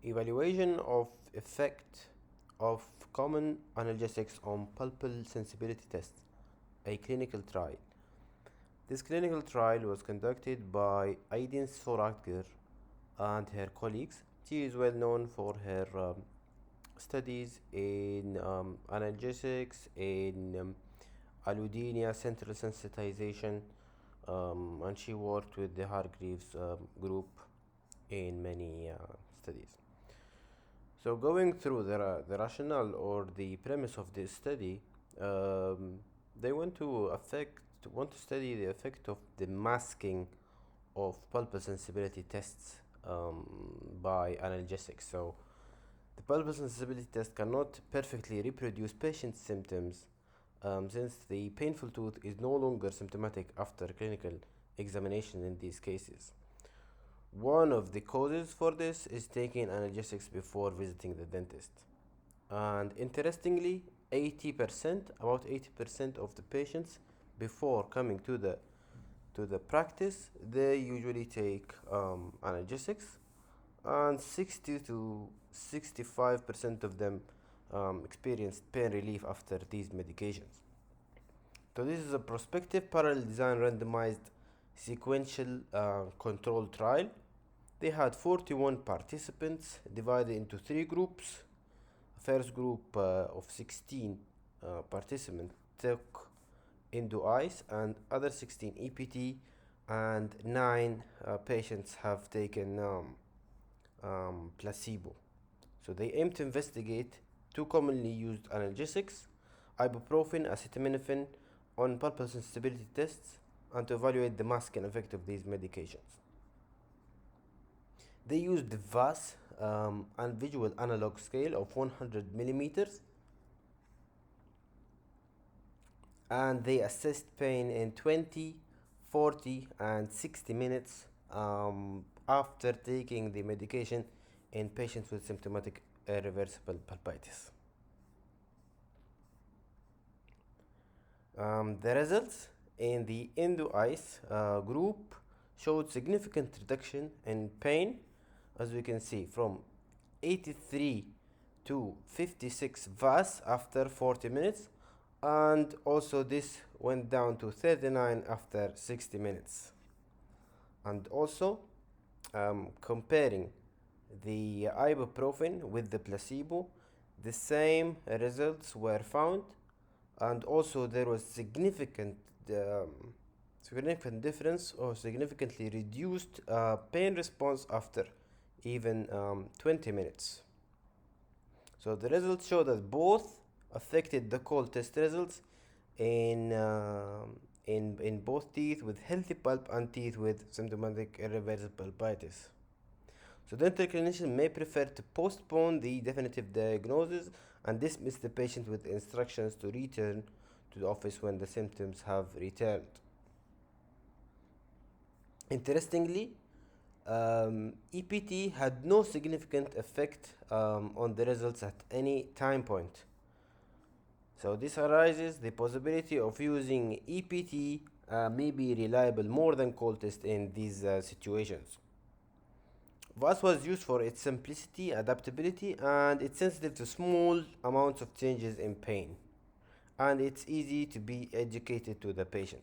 Evaluation of effect of common analgesics on pulpal sensibility tests, a clinical trial. This clinical trial was conducted by Aydin Sorakgir and her colleagues. She is well known for her studies in analgesics, in allodynia, central sensitization, and she worked with the Hargreaves group in many studies. So, going through the rationale or the premise of this study, they want to study the effect of the masking of pulpal sensibility tests by analgesics. So, the pulpal sensibility test cannot perfectly reproduce patient's symptoms since the painful tooth is no longer symptomatic after clinical examination in these cases. One of the causes for this is taking analgesics before visiting the dentist. And interestingly, about 80% of the patients before coming to the practice, they usually take analgesics, and 60 to 65% of them experienced pain relief after these medications. So this is a prospective parallel design randomized sequential controlled trial. They had 41 participants divided into three groups. First group of 16 participants took endo ice and other 16 EPT, and 9 patients have taken placebo. So they aim to investigate two commonly used analgesics, ibuprofen, acetaminophen, on pulpal sensitivity tests and to evaluate the masking effect of these medications. They used the VAS and visual analog scale of 100 millimeters, and they assessed pain in 20, 40, and 60 minutes after taking the medication in patients with symptomatic irreversible pulpitis. The results in the endo ice group showed significant reduction in pain, as we can see, from 83 to 56 VAS after 40 minutes, and also this went down to 39 after 60 minutes. And also comparing the ibuprofen with the placebo, the same results were found, and also there was significant difference or significantly reduced pain response after even 20 minutes. So the results show that both affected the cold test results in both teeth with healthy pulp and teeth with symptomatic irreversible pulpitis. So dental clinicians may prefer to postpone the definitive diagnosis and dismiss the patient with instructions to return to the office when the symptoms have returned. Interestingly, EPT had no significant effect on the results at any time point. So this arises the possibility of using EPT may be reliable more than cold test in these situations. VAS was used for its simplicity, adaptability, and it's sensitive to small amounts of changes in pain, and it's easy to be educated to the patient.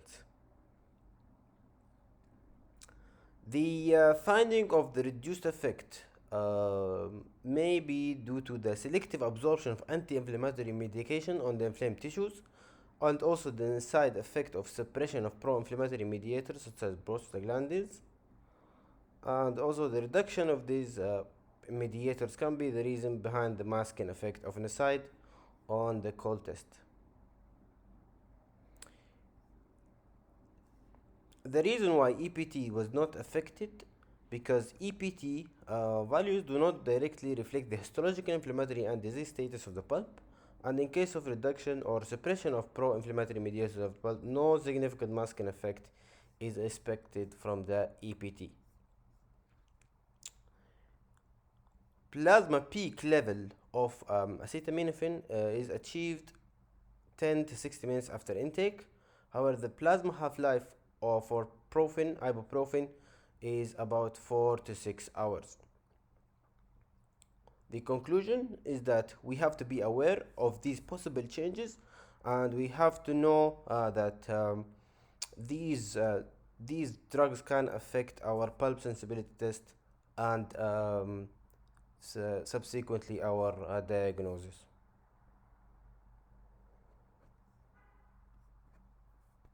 The finding of the reduced effect may be due to the selective absorption of anti-inflammatory medication on the inflamed tissues, and also the side effect of suppression of pro-inflammatory mediators such as prostaglandins, and also the reduction of these mediators can be the reason behind the masking effect of NSAID on the cold test. The reason why EPT was not affected because EPT values do not directly reflect the histological inflammatory and disease status of the pulp, and in case of reduction or suppression of pro-inflammatory mediators of the pulp, no significant masking effect is expected from the EPT. Plasma peak level of acetaminophen is achieved 10 to 60 minutes after intake. However, the plasma half-life for ibuprofen is about 4 to 6 hours. The conclusion is that we have to be aware of these possible changes, and we have to know that these uh, these drugs can affect our pulp sensibility test and subsequently our diagnosis.